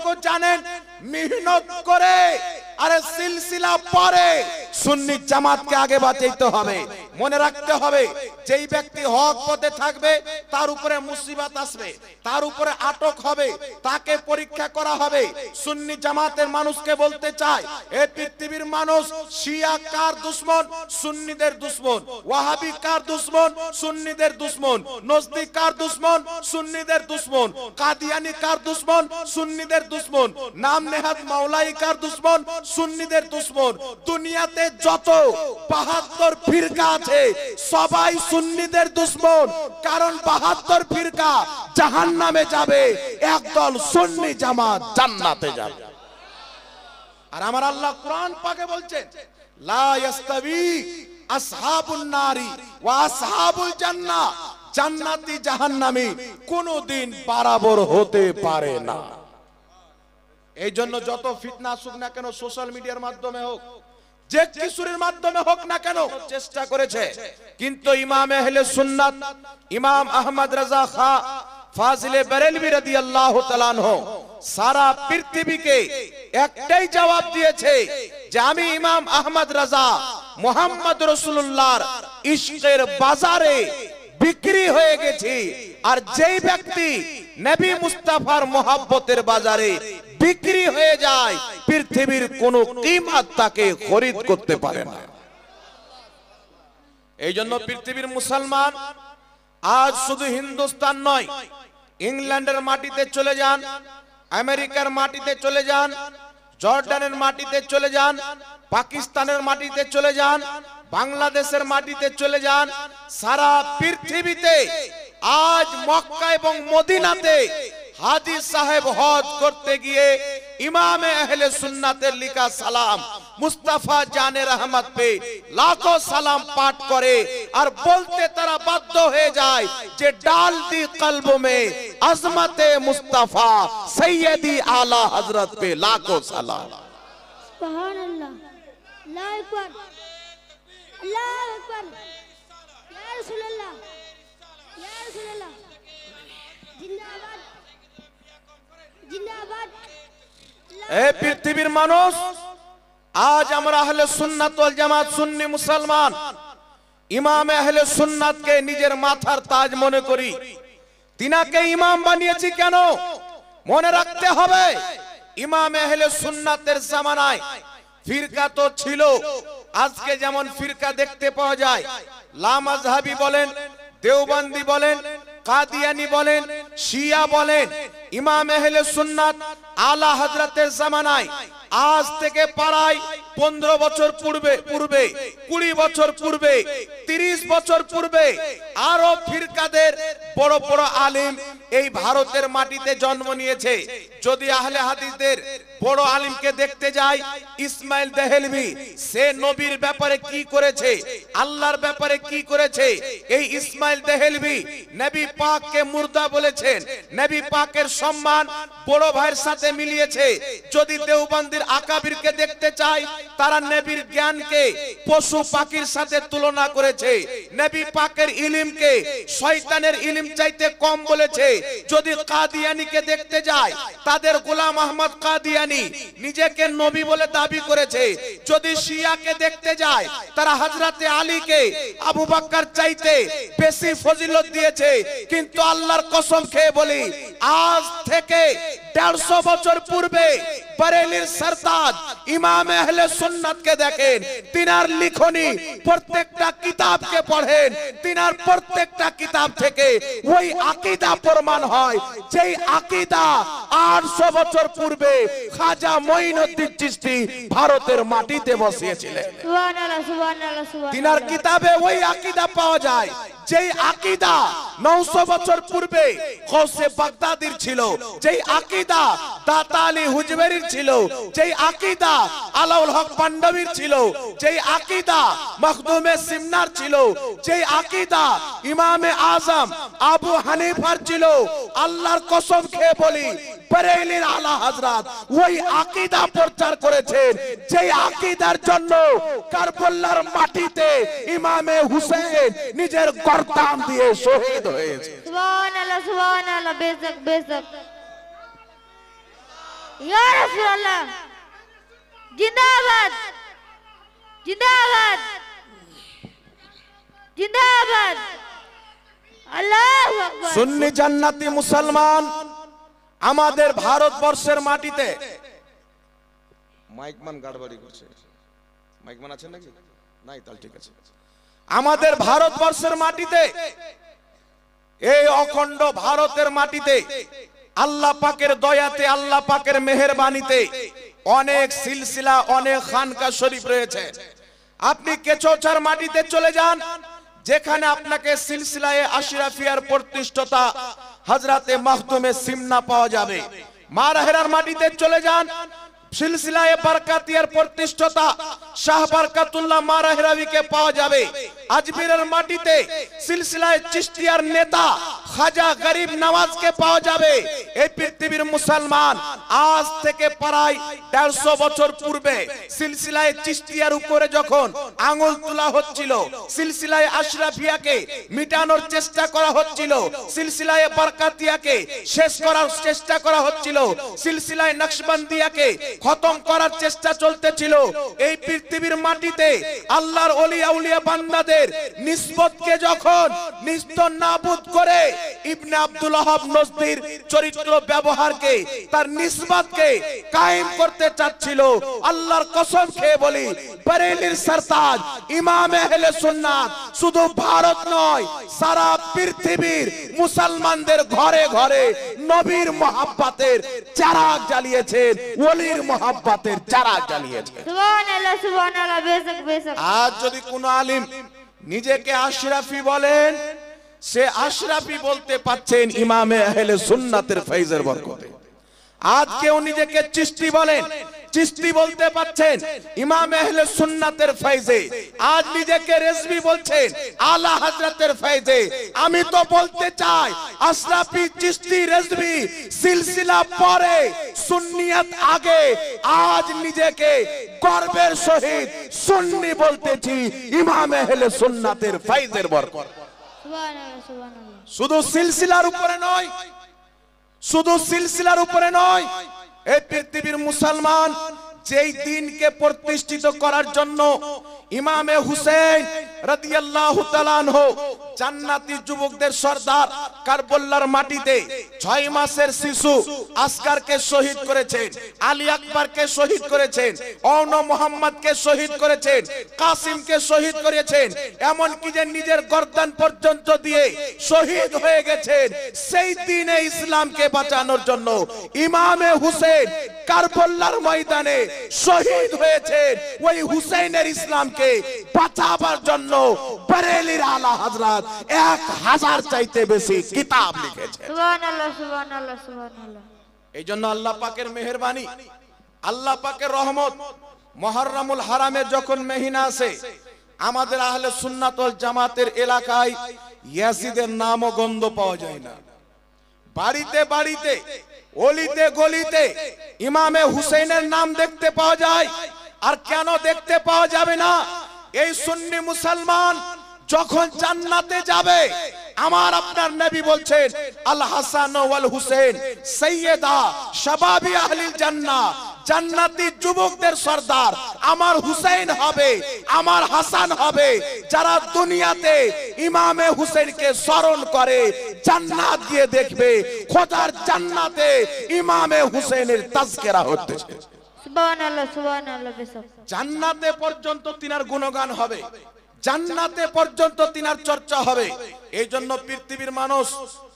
এতটুকু জানেন মেহনত করে আরে সিলসিলা পরে সুন্নি জামাতকে আগে বাঁচাইতে হবে। মনে রাখতে হবে যেই ব্যক্তি হক পথে থাকবে তার উপরে মুসিবত আসবে, তার উপরে আটক হবে, তাকে পরীক্ষা করা হবে। সুন্নি জামাতের মানুষকে বলতে চাই, এই পৃথিবীর মানুষ শিয়া কার দুশমন? সুন্নিদের দুশমন। ওয়াহাবি কার দুশমন? সুন্নিদের দুশমন। নজদি কার দুশমন? সুন্নিদের দুশমন। কাদিয়ানি কার দুশমন? সুন্নিদের দুশমন। নাম নেহাত মাওলাই কার দুশমন? সুন্নিদের দুশমন। দুনিয়াতে যত ৭২ ফিরকা আছে সবাই সুন্নিদের দুশমন, কারণ ৭২ ফিরকা জাহান্নামে যাবে, একদল সুন্নি জামাত জান্নাতে যাবে। আর আমার আল্লাহ কোরআন পাকে বলছেন লা ইয়াস্তাবি আসহাবুন নারি ওয়া আসহাবুল জান্নাহ, জান্নাতি জাহান্নামী কোনদিন বরাবর হতে পারে না। এই জন্য যত ফিতনা আসুক না কেন, সোশ্যাল মিডিয়ার মাধ্যমে হোক, যে কিছুর মাধ্যমে হোক না কেন, চেষ্টা করেছে। কিন্তু ইমাম আহলে সুন্নাত ইমাম আহমদ রাজা খা ফাজিলে বেরেলভী রাদিয়াল্লাহু তাআলা আনহু সারা পৃথিবীকে একটাই জবাব দিয়েছে যে আমি ইমাম আহমদ রাজা মুহাম্মদ রাসূলুল্লাহর ইশকের বাজারে বিক্রি হয়ে গেছি। আর যেই ব্যক্তি নবী মুস্তাফার মোহাব্বতের বাজারে বিক্রি হয়ে যায়, পৃথিবীর কোন কিমত তাকে খরিদ করতে পারে না। এই জন্য পৃথিবীর মুসলমান আজ শুধু হিন্দুস্তান নয়, ইংল্যান্ডের মাটিতে চলে যান, আমেরিকার মাটিতে চলে যান, জর্ডানের মাটিতে চলে যান, পাকিস্তানের মাটিতে চলে যান, বাংলাদেশের মাটিতে চলে যান, সারা পৃথিবীতে আজ মক্কা এবং মদিনাতে হাজী সাহেব হজ করতে গিয়ে ইমামে আহলে সুন্নাতের লিখা সালাম মুস্তাফা জানে রহমত পে লাখো সালাম পাঠ করে, আর বলতে তারা বাধ্য হয়ে যায় যে ডাল দি কলব মে আজমতে মুস্তাফা সৈয়দি আলা হযরত পে লাখো সালাম। সুবহানাল্লাহ, আল্লাহু আকবার, আল্লাহু আকবার, ইয়া রাসূলুল্লাহ, ইয়া রাসূলুল্লাহ, জিন্দাবাদ, জিন্দাবাদ। এই পৃথিবীর মানুষ আজ আমরা আহলে সুন্নাত ওয়াল জামাত সুন্নি মুসলমান ইমাম আহলে সুন্নাতকে নিজের মাথার তাজ মনে করি। তিনাকে ইমাম বানিয়েছি কেন? মনে রাখতে হবে ইমাম আহলে সুন্নাতের জামানায় ফিরকা তো ছিল, আজকে যেমন ফিরকা দেখতে পাওয়া যায়, লামাযহাবি বলেন, দেওবন্দি বলেন, কাদিয়ানি বলেন, শিয়া বলেন। ইমাম আহলে সুন্নাত আলা হযরতের জামানায় আজ থেকে প্রায় 15 বছর পূর্বে 20 বছর পূর্বে, 30 বছর পূর্বে আরো ফিরকাদের বড় বড় আলেম এই ভারতের মাটিতে জন্ম নিয়েছে। যদি আহলে হাদিসদের বড় আলেমকে দেখতে যাই, ইসমাইল দেহলভি, সে নবীর ব্যাপারে কি করেছে, আল্লাহর ব্যাপারে কি করেছে। এই ইসমাইল দেহলভি নবী পাককে মুর্দা বলেছেন, নবী পাকের সম্মান বড় ভাইয়ের সাথে মিলিয়েছে। যদি দেওবন্দির আকাবিরকে দেখতে চাই, তারা নবীর জ্ঞানকে পশু পাখির সাথে তুলনা করেছে, নবী পাকের ইলমকে শয়তানের ইলম চাইতে কম বলেছে। যদি কাদিয়ানিকে দেখতে যায়, তাদের গোলাম আহমদ কাদিয়ানি নিজেকে নবী বলে দাবি করেছে। যদি শিয়াকে দেখতে যায়, তারা হযরতে আলীকে আবু বকর চাইতে বেশি ফজিলত দিয়েছে। কিন্তু আল্লাহর কসম খেয়ে বলি, আজ থেকে 150 বছর পূর্বে বরেলির সরতাজ ইমাম আহলে সুন্নাতকে দেখেন, তিনার লিখনি প্রত্যেকটা কিতাবকে পড়েন, তিনার প্রত্যেকটা কিতাব থেকে ওই আকীদা প্রমাণ হয় যেই আকীদা 800 বছর পূর্বে খাজা মঈনুদ্দিন চিশতি ভারতের মাটিতে বসিয়েছিলেন। সুবহানাল্লাহ, সুবহানাল্লাহ, সুবহানাল্লাহ। তিনার কিতাবে ওই আকীদা পাওয়া যায় যেই আকীদা 900 বছর পূর্বে গৌসে বাগদাদির ছিল, যেই আকীদা দাতা আলী হুজবেরির ছিল, যেই আকীদা আলাউল হক পান্ডবীর ছিল, যেই আকীদা মখদুমে সিমনার ছিল, যেই আকীদা ইমামে আজম আবু হানিফার ছিল। আল্লাহর কসম খেয়ে বলি, বরেলির আলা হযরত ওই আকীদা প্রচার করেছেন যেই আকীদার জন্য কারবালার মাটিতে ইমামে হুসেন নিজের গর্দান দিয়ে শহীদ হয়েছে। সুবহানাল্লাহ, সুবহানাল্লাহ, বেশক, বেশক। ইয়া রাসূলুল্লাহ জিন্দাবাদ জিন্দাবাদ জিন্দাবাদ আল্লাহু আকবার সুন্নি জান্নাতি মুসলমান আমাদের ভারতবর্ষের মাটিতে মাইকমান গাড়বাড়ি করছে মাইকমান আছেন নাকি নাই তাহলে ঠিক আছে আমাদের ভারতবর্ষের মাটিতে এই অখণ্ড ভারতের মাটিতে আল্লাহ পাকের দয়াতে আল্লাহ পাকের মেহেরবানিতে অনেক সিলসিলা অনেক খানকা শরীফ রয়েছে আপনি কেচোচার মাটিতে চলে যান যেখানে আপনাকে সিলসিলায়ে আশরাফিয়ার প্রতিষ্ঠাতা হযরতে মাখদুমে সিমনা পাওয়া যাবে মারহেরার মাটিতে চলে যান সিলসিলায়ে বরকাতিয়ার প্রতিষ্ঠাতা শাহ বরকতুল্লাহ মারহেরাবিকে পাওয়া যাবে আজমিরের মাটিতে সিলসিলায়ে চিশতিয়ার নেতা খাজা গরিব নওয়াজকে পাওয়া যাবে এই পৃথিবীর মুসলমান আজ থেকে প্রায় 150 বছর পূর্বে সিলসিলায়ে চিশতিয়ার উপরে যখন আঙ্গুল তোলা হচ্ছিল সিলসিলায়ে আশরাফিয়াকে মিটানোর চেষ্টা করা হচ্ছিল সিলসিলায়ে বরকাতিয়াকে শেষ করার চেষ্টা করা হচ্ছিল সিলসিলায়ে নকশবন্দিয়াকে খতম করার চেষ্টা চলতেছিল এই পৃথিবীর মাটিতে আল্লাহর ওলি আউলিয়া বান্দাদের নিসবতকে যখন নিস্তনাবুদ করে ইবনে আব্দুল ওয়াহাব নজদির চরিত্র ব্যবহারকে তার নিসবতকে কায়েম করতে চাচ্ছিল আল্লাহর কসম খেয়ে বলি বরেলির সরতাজ ইমাম আহলে সুন্নাত শুধু ভারত নয় সারা পৃথিবীর মুসলমানদের ঘরে ঘরে নবীর মহব্বতের চারাগ জ্বালিয়েছেন ওলির মহব্বতের চারাগ জ্বালিয়েছেন সুবহানাল্লাহ বেশক বেশক আজ যদি কোন আলিম নিজেকে আশরাফি বলেন সে আশরাফি বলতে পাচ্ছেন ইমামে আহলে সুন্নাতের ফয়জের বরকতে আজ কেউ নিজেকে চিশতি বলেন চিশতি বলতে পাচ্ছেন ইমাম আহলে সুন্নাতের ফয়জে আজ নিজেকে রেজভি বলছেন আলা হযরতের ফয়জে আমি তো বলতে চাই আশরাফি চিশতি রেজভি সিলসিলা পরে সুন্নিয়ত আগে আজ নিজেকে গর্বের সহিত সুন্নি বলতেছি ইমাম আহলে সুন্নাতের ফয়জের বরকত সুবহানাল্লাহ সুবহানাল্লাহ শুধু সিলসিলার উপরে নয় শুধু সিলসিলার উপরে নয় এই পৃথিবীর মুসলমান যেই দিনকে প্রতিষ্ঠিত করার জন্য ইমামে হুসেন রাদিয়াল্লাহু তাআলা আনহু জান্নাতি যুবকদের সরদার কারবালার মাটিতে 6 মাসের শিশু আসকারকে শহীদ করেছেন আলী আকবরকে শহীদ করেছেন অওন মোহাম্মদকে শহীদ করেছেন কাসিমকে শহীদ করেছেন এমন কি যে নিজের গর্দান পর্যন্ত দিয়ে শহীদ হয়ে গেছেন সেই দিনে ইসলামকে বাঁচানোর জন্য ইমামে হুসেন কারবালার ময়দানে শহীদ হয়েছেন ওই হুসেনের ইসলামকে বাঁচাবার জন্য বরেলির আলা হযরত 1000 চাইতে বেশি কিতাব লিখেছেন সুবহানাল্লাহ সুবহানাল্লাহ সুবহানাল্লাহ এইজন্য আল্লাহ পাকের মেহেরবানি আল্লাহ পাকের রহমত মুহররমুল হারামে যখন মহিনা আসে আমাদের আহলে সুন্নাত ওয়াল জামাতের এলাকায় ইয়াজিদের নাম ও গন্ধ পাওয়া যায় না বাড়িতে বাড়িতে অলিতে গলিতে ইমামে হুসেনের নাম দেখতে পাওয়া যায় আর কেন দেখতে পাওয়া যাবে না এই সুন্নি মুসলমান যখন জান্নাতে যাবে আমার আপনার নবী বলছেন আল হাসান ওয়াল হুসেন সাইয়্যিদা শাবাবি আহলিল জান্নাহ জান্নাতি যুবকদের সরদার আমার হুসেন হবে আমার হাসান হবে যারা দুনিয়াতে ইমামে হুসেনকে স্মরণ করে জান্নাত গিয়ে দেখবে খোদার জান্নাতে ইমামে হুসেনের তাজকিরা হচ্ছে সুবহানাল্লাহ সুবহানাল্লাহ বেশক জান্নাতে পর্যন্ত তিনার গুণগান হবে জান্নাতে পর্যন্ত তিনার চর্চা হবে এইজন্য পৃথিবীর মানুষ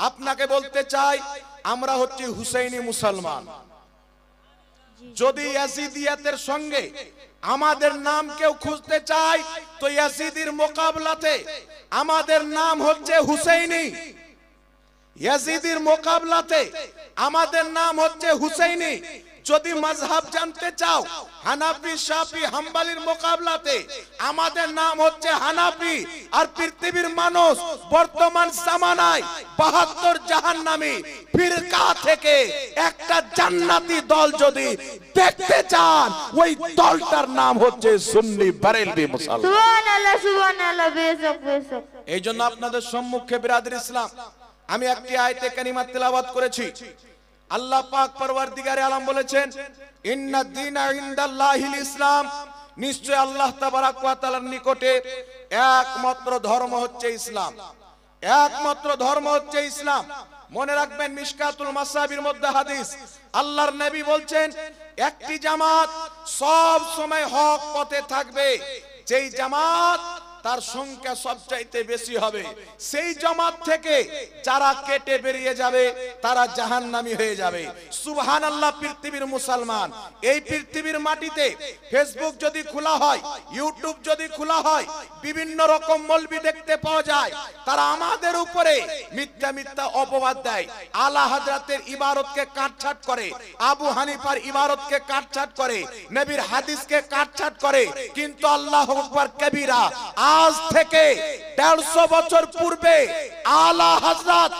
আপনাকে বলতে চাই আমরা হচ্ছি হুসাইনি মুসলমান যদি ইয়াজিদিয়াতের সঙ্গে আমাদের নাম কেউ খুঁজতে চায় তো ইয়াজিদির মোকাবলাতে আমাদের নাম হচ্ছে হুসাইনি ইয়াজিদির মোকাবলাতে আমাদের নাম হচ্ছে হুসাইনি যদি মাযহাব জানতে চাও হানাফি শাফি হাম্বলির মোকাবলাতে আমাদের নাম হচ্ছে হানাফি আর পৃথিবীর মানুষ বর্তমান জামানায় 72 জাহান্নামী ফিরকা থেকে একটা জান্নাতি দল যদি দেখতে চান ওই দলটার নাম হচ্ছে সুন্নি বরেলভি মুসলমান সুবহানাল্লাহ সুবহানাল্লাহ বেশক বেশক এইজন্য আপনাদের সম্মুখে বিরাদর ইসলাম আমি একটি আয়াতে কারিমা তেলাওয়াত করেছি আল্লাহ পাক পরওয়ারদিগারে আলম বলেছেন, ইন্না দীনা ইনদাল্লাহিল ইসলাম, নিশ্চয় আল্লাহ তাবারাক ওয়া তাআলার নিকটে একমাত্র ধর্ম হচ্ছে ইসলাম, একমাত্র ধর্ম হচ্ছে ইসলাম। মনে রাখবেন, মিশকাতুল মাসাবির মধ্যে হাদিস, আল্লাহর নবী বলছেন, একটি জামাত সব সময় হক পথে থাকবে, যেই জামাত তার সংখ্যা সবচাইতে বেশি হবে, সেই জামাত থেকে যারা কেটে বেরিয়ে যাবে তারা জাহান্নামী হয়ে যাবে। সুবহানাল্লাহ। পৃথিবীর মুসলমান, এই পৃথিবীর মাটিতে ফেসবুক যদি খোলা হয়, ইউটিউব যদি খোলা হয়, বিভিন্ন রকম মৌলবি দেখতে পাওয়া যায়, তারা আমাদের উপরে মিথ্যা মিথ্যা অপবাদ দেয়, আলা হযরতের ইবারতকে কাটছাট করে, আবু হানিফার ইবারতকে কাটছাট করে, নবীর হাদিসকে কাটছাট করে। কিন্তু আল্লাহু আকবার কবীরা, আজ থেকে 150 বছর পূর্বে আলা হযরত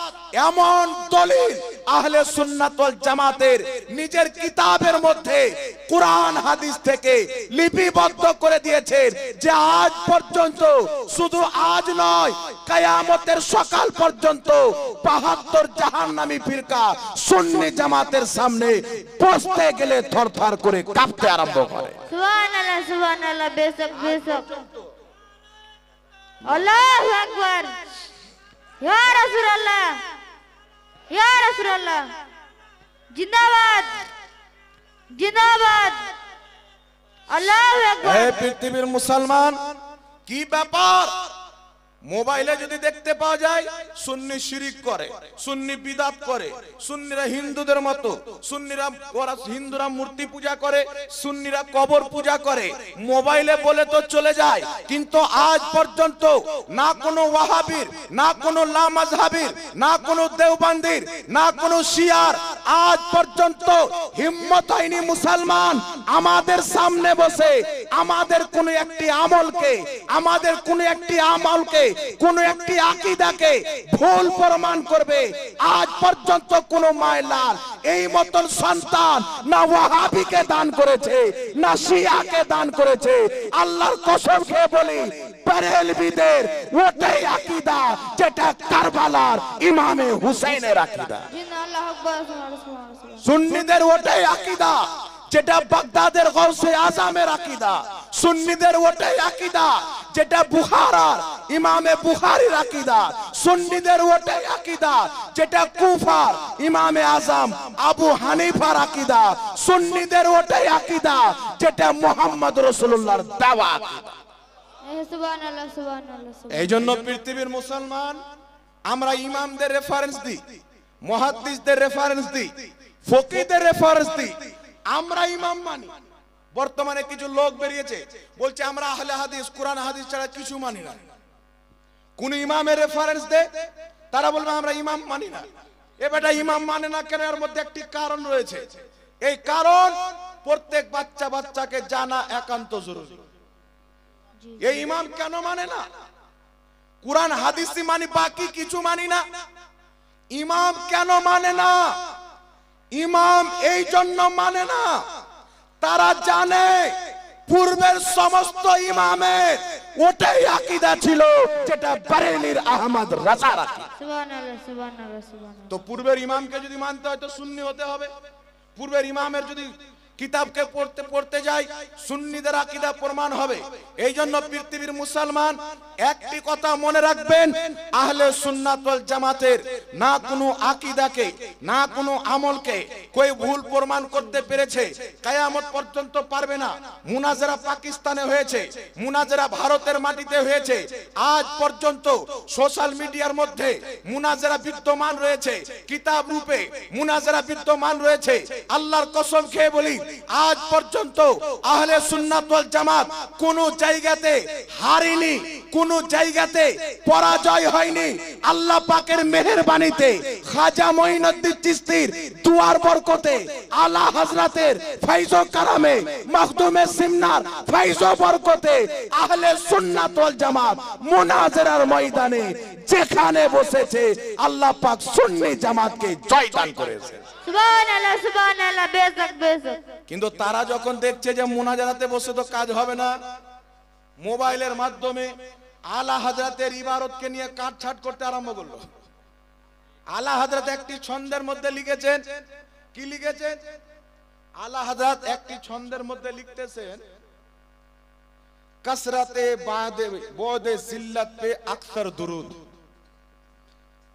এমন দলিল আহলে সুন্নাত ওয়াল জামাতের নিজের কিতাবের মধ্যে কুরআন হাদিস থেকে লিপিবদ্ধ করে দিয়েছেন, যে আজ পর্যন্ত, শুধু আজ নয়, কিয়ামতের সকাল পর্যন্ত 72 জাহান্নামী ফিরকা সুন্নি জামাতের সামনে বসতে গেলে থরথর করে কাঁপতে আরম্ভ করে। সুবহানাল্লাহ সুবহানাল্লাহ, বেশক বেশক। আল্লাহু আকবার। ইয়া রাসূলুল্লাহ, ইয়া রাসূলুল্লাহ, জিন্দাবাদ জিন্দাবাদ। আল্লাহু আকবার। হে পৃথিবীর মুসলমান, কি ব্যাপার? মোবাইলে যদি দেখতে পাওয়া যায় সুন্নি শিরিক করে, সুন্নি বিদাত করে, সুন্নিরা হিন্দুদের মতো, সুন্নিরা হিন্দুরা মূর্তি পূজা করে, সুন্নিরা কবর পূজা করে, মোবাইলে বলে তো চলে যায়। কিন্তু আজ পর্যন্ত না কোনো ওয়াহাবির, না কোনো লামাযহাবির, না কোনো দেওবন্দির, না কোনো শিয়ার আজ পর্যন্ত হিম্মত হয়নি মুসলমান আমাদের সামনে বসে আমাদের কোন একটি আমলকে, আমাদের কোন একটি আমলকে, কোন একটি আকীদাকে ভুল প্রমাণ করবে। আজ পর্যন্ত কোন মায়লাল এই মতন সন্তান না ওয়াহাবিকে দান করেছে, না শিয়াকে দান করেছে। আল্লাহর কসম খেয়ে বলি, বেরেলভিদের ওটাই আকীদা যেটা কারবালার ইমামে হুসাইনের আকীদা। আল্লাহু আকবার। সুবহানাল্লাহ। সুন্নিদের ওটাই আকীদা যেটা বাগদাদের গৌসে আজমের আকীদা। সুন্নিদের ওটাই আকীদা যেটা বুখারার ইমামে বুখারীর আকীদা। সুন্নিদের ওটাই আকীদা যেটা কুফার ইমামে আজম আবু হানিফার আকীদা। সুন্নিদের ওটাই আকীদা যেটা মুহাম্মদ রাসূলুল্লাহর দাওয়া আকীদা। সুবহানাল্লাহ সুবহানাল্লাহ। এই জন্য পৃথিবীর মুসলমান, আমরা ইমামদের রেফারেন্স দিই, মুহাদ্দিসদের রেফারেন্স দিই, ফকিহদের রেফারেন্স দিই, আমরা ইমাম মানি। বর্তমানে কিছু লোক বেরিয়েছে বলছে আমরা আহলে হাদিস, কোরআন হাদিস ছাড়া কিছু মানি না। কোন ইমামের রেফারেন্স দে, তারা বলবে আমরা ইমাম মানি না। এ বেটা ইমাম মানে না কেন? এর মধ্যে একটি কারণ রয়েছে। এই কারণ প্রত্যেক বাচ্চাকে জানা একান্ত জরুরি। এই ইমাম কেন মানে না? কোরআন হাদিসই মানি, বাকি কিছু মানি না। ইমাম কেন মানে না? ইমাম এই জন্য মানে না, তারা জানে পূর্বের সমস্ত ইমামের ওটাই আকীদা ছিল যেটা বারেলির আহমদ রাজার আকীদা। সুবহানাল্লাহ সুবহানাল্লাহ সুবহানাল্লাহ। তো পূর্বের ইমামকে যদি মানতে হয় তো সুন্নি হতে হবে। পূর্বের ইমামের যদি কিতাবকে পড়তে যাই, সুন্নিদের আকীদা প্রমাণ হবে। এই জন্য পৃথিবীর মুসলমান একটি কথা মনে রাখবেন, আহলে সুন্নাত ওয়াল জামাতের না কোনো আকীদাকে, না কোনো আমলকে কই ভুল প্রমাণ করতে পেরেছে, কিয়ামত পর্যন্ত পারবে না। মুনাজারা পাকিস্তানে হয়েছে, মুনাজারা ভারতের মাটিতে হয়েছে, আজ পর্যন্ত সোশ্যাল মিডিয়ার মধ্যে মুনাজারা বিদ্যমান রয়েছে, কিতাব রূপে মুনাজারা বিদ্যমান রয়েছে। আল্লাহর কসম খেয়ে বলি, আজ পর্যন্ত আহলে সুন্নাত ওয়াল জামাত কোন জায়গাতে হারেনি, কোন জায়গাতে পরাজয় হয়নি। আল্লাহ পাকের মেহেরবানিতে, খাজা মঈনুদ্দিন চিশতির দুয়ার বরকতে, আলা হযরতের ফয়জ ও কারামে, মখদুমে সিমনার ফয়জ ও বরকতে আহলে সুন্নাত ওয়াল জামাত মুনাজারার ময়দানে যেখানে বসেছে, আল্লাহ পাক সুন্নি জামাতকে জয়দান করেছে। সুবহানাল্লাহ সুবহানাল্লাহ, বেশক বেশক। কিন্তু তারা যখন দেখছে যে মুনাজারাতে বসে তো কাজ হবে না, মোবাইলের মাধ্যমে আলা হযরতের ইবারতকে নিয়ে কাটছাট করতে আরম্ভ করলো। আলা হযরত একটি ছন্দের মধ্যে লিখেছেন, কি লিখেছেন আলা হযরত একটি ছন্দের মধ্যে লিখতেছেন कसरते बोदे जिल्लत पे अक्सर दुरूद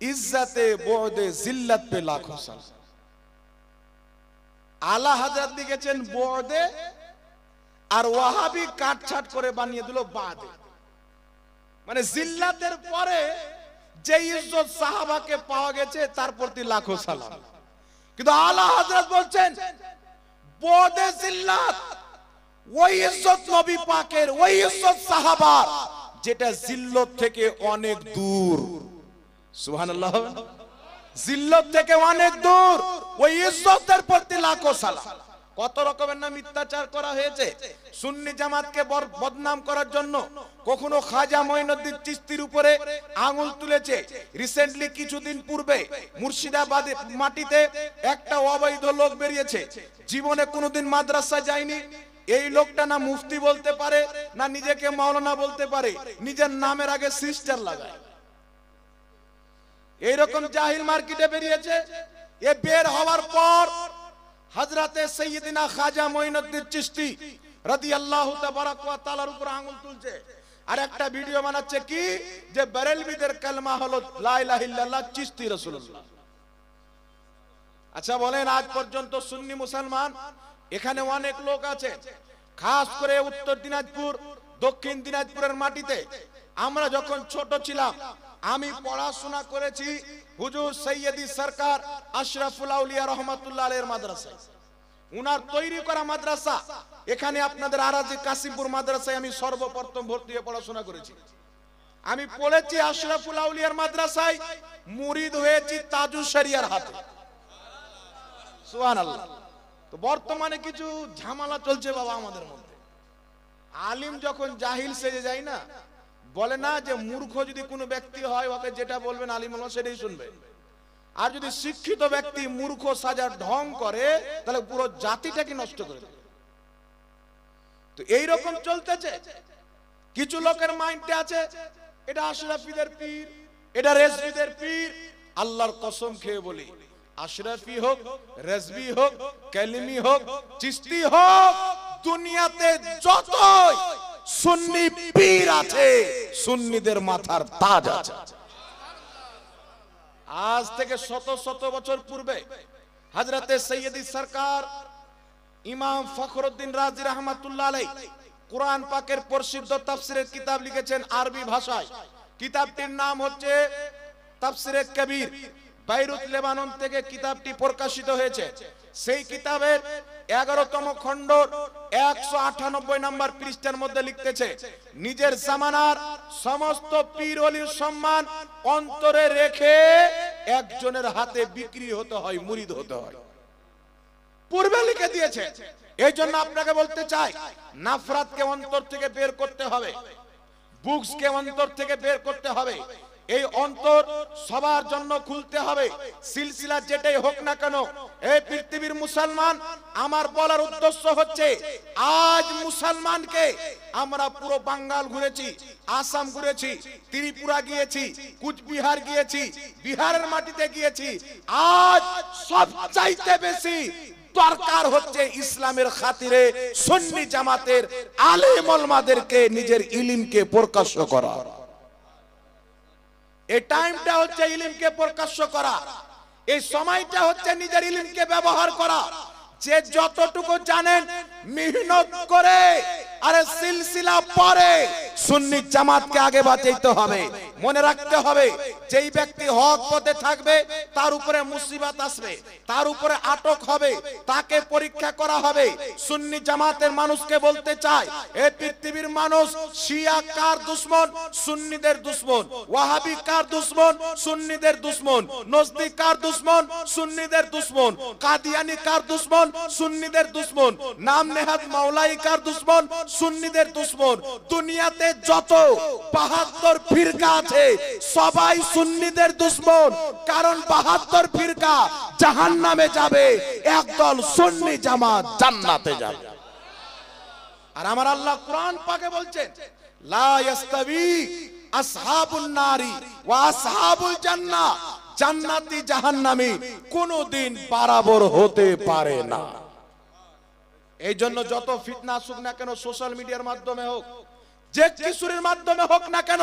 इज्जते बोदे जिल्लत पे लाखों साल आला हजरत लिखेছেন बोदे আর ওয়াহাবি কাটছাট করে বানিয়ে দিল বাদে মানে জিল্লাতের পরে যে ইজ্জত সাহাবাকে পাওয়া গেছে তার প্রতি লাখো সালাম কিন্তু আলা হযরত বলছেন बोदे जिल्लत ওই ইজ্জত নবী পাকের ওই ইজ্জত সাহাবার যেটা জিল্লত থেকে অনেক দূর সুবহানাল্লাহ জিল্লত থেকে অনেক দূর ওই ইজ্জতের প্রতি লাখো সালাম কত রকমের না মিথ্যাচার করা হয়েছে সুন্নি জামাতকে বদনাম করার জন্য কখনো খাজা মঈনুদ্দিন চিশতির উপরে আঙ্গুল তুলেছে রিসেন্টলি কিছুদিন পূর্বে মুর্শিদাবাদের মাটিতে একটা অবৈধ লোক বেরিয়েছে জীবনে কোনোদিন মাদ্রাসা যায়নি এই লোকটা না মুফতি বলতে পারে না নিজেকে মাওলানা বলতে পারে নিজের নামের আগে সিস্টার লাগায় এইরকম জাহিল মার্কেটে বেরিয়েছে এ বের হওয়ার পর হযরতে সাইয়্যিদিনা খাজা মঈনুদ্দিন চিশতি রাদিয়াল্লাহু তাবারাক ওয়া তাআলার উপর আঙ্গুল তুলছে আর একটা ভিডিও বানাচ্ছে কি যে বেরেলভিদের কালেমা হলো লা ইলাহা ইল্লাল্লাহ চিশতি রাসূলুল্লাহ আচ্ছা বলেন আজ পর্যন্ত সুন্নি মুসলমান এখানে অনেক লোক আছে খাস করে উত্তর দিনাজপুর দক্ষিণ দিনাজপুরের মাটিতে আমরা যখন ছোট ছিলাম আমি পড়াশোনা করেছি হুজুর সৈয়দি সরকার আশরাফুল আউলিয়া রহমাতুল্লাহ আলাইহির মাদ্রাসায় উনার তৈরি করা মাদ্রাসা এখানে আপনাদের আরাজি কাশিমপুর মাদ্রাসায় আমি সর্বপ্রথম ভর্তি হয়ে পড়াশোনা করেছি আমি পড়েছি আশরাফুল আউলিয়ার মাদ্রাসায় মুরিদ হয়েছি তাজুল শরিয়ার হাতে সুবহানাল্লাহ তো বর্তমানে কিছু ঝামেলা চলছে বাবা আমাদের মধ্যে আলিম যখন জাহিল সেজে যায় না বলে না যে মূর্খ যদি কোনো ব্যক্তি হয় ওকে যেটা বলবেন আলিম ওলামা সেটাই শুনবে আর যদি শিক্ষিত ব্যক্তি মূর্খ সাজার ঢং করে তাহলে পুরো জাতিটাকে নষ্ট করে দেবে তো এই রকম চলতেছে কিছু লোকের মাইন্ডে আছে এটা আশরাফিদের পীর এটা রেজভিদের পীর আল্লাহর কসম খেয়ে বলি আশরাফি হোক রেজভি হোক কালিমি হোক চিশতি হোক দুনিয়াতে যতই সুন্নি পীর আছে সুন্নিদের মাথার তাজ আছে আজ থেকে শত শত বছর পূর্বে হযরতে সৈয়দি সরকার ইমাম ফখরুদ্দিন রাজি রাহমাতুল্লাহ আলাইহি কুরআন পাকের প্রসিদ্ধ তাফসীরের কিতাব লিখেছেন আরবি ভাষায় কিতাবটির নাম হচ্ছে তাফসীরে কবির বাইরুত লেবানন থেকে কিতাবটি প্রকাশিত হয়েছে সেই কিতাবের 11তম খণ্ড 198 নম্বর পৃষ্ঠার মধ্যে লিখতেছে নিজের জামানার সমস্ত পীর ওলির সম্মান অন্তরে রেখে একজনের হাতে বিক্রি হতে হয় মুরিদ হতে হয় পূর্বে লিখে দিয়েছে এইজন্য আপনাকে বলতে চাই নাফরাতকে অন্তর থেকে বের করতে হবে বুকসকে অন্তর থেকে বের করতে হবে এই অন্তর সবার জন্য খুলতে হবে সিলসিলা যেটাই হোক না কেন এই পৃথিবীর মুসলমান আমার বলার উদ্দেশ্য হচ্ছে আজ মুসলমানকে আমরা পুরো বাঙ্গাল ঘুরেছি আসাম ঘুরেছি ত্রিপুরা গিয়েছি কুচবিহার গিয়েছি বিহারের মাটিতে গিয়েছি আজ সবচাইতে বেশি দরকার হচ্ছে ইসলামের খাতিরে সুন্নি জামাতের আলেম ওলামাদেরকে নিজের ইলমকে প্রকাশ করা এই টাইমটা হচ্ছে ইলমকে প্রকাশ্য করা এই সময়টা হচ্ছে নিজের ইলমকে ব্যবহার করা যে যতটুকু জানেন মেহনত করে আরে সিলসিলা পরে সুন্নি জামাতকে আগে বাঁচাইতে হবে মনে রাখতে হবে যেই ব্যক্তি হক পথে থাকবে তার উপরে মুসিবত আসবে তার উপরে আটক হবে তাকে পরীক্ষা করা হবে সুন্নি জামাতের মানুষকে বলতে চায় এই পৃথিবীর মানুষ শিয়া কার দুশমন সুন্নিদের দুশমন ওয়াহাবি কার দুশমন সুন্নিদের দুশমন নজদি কার দুশমন সুন্নিদের দুশমন কাদিয়ানি কার দুশমন সুন্নিদের দুশমন নাম নেহাত মাওলাই কার দুশমন সুন্নিদের দুশমন দুনিয়াতে যত 72 ফিরকা আছে সবাই সুন্নিদের দুশমন কারণ 72 ফিরকা জাহান্নামে যাবে একদল সুন্নি জামাত জান্নাতে যাবে আর আমার আল্লাহ কোরআন পাকে বলছেন লা ইস্তাবি আসহাবুন নারি ওয়া আসহাবুল জান্নাহ জান্নাতি জাহান্নামী কোনোদিন বরাবর হতে পারে না। এই জন্য যত ফিতনা আসুক না কেন, সোশ্যাল মিডিয়ার মাধ্যমে হোক, যে কিছুর মাধ্যমে হোক না কেন,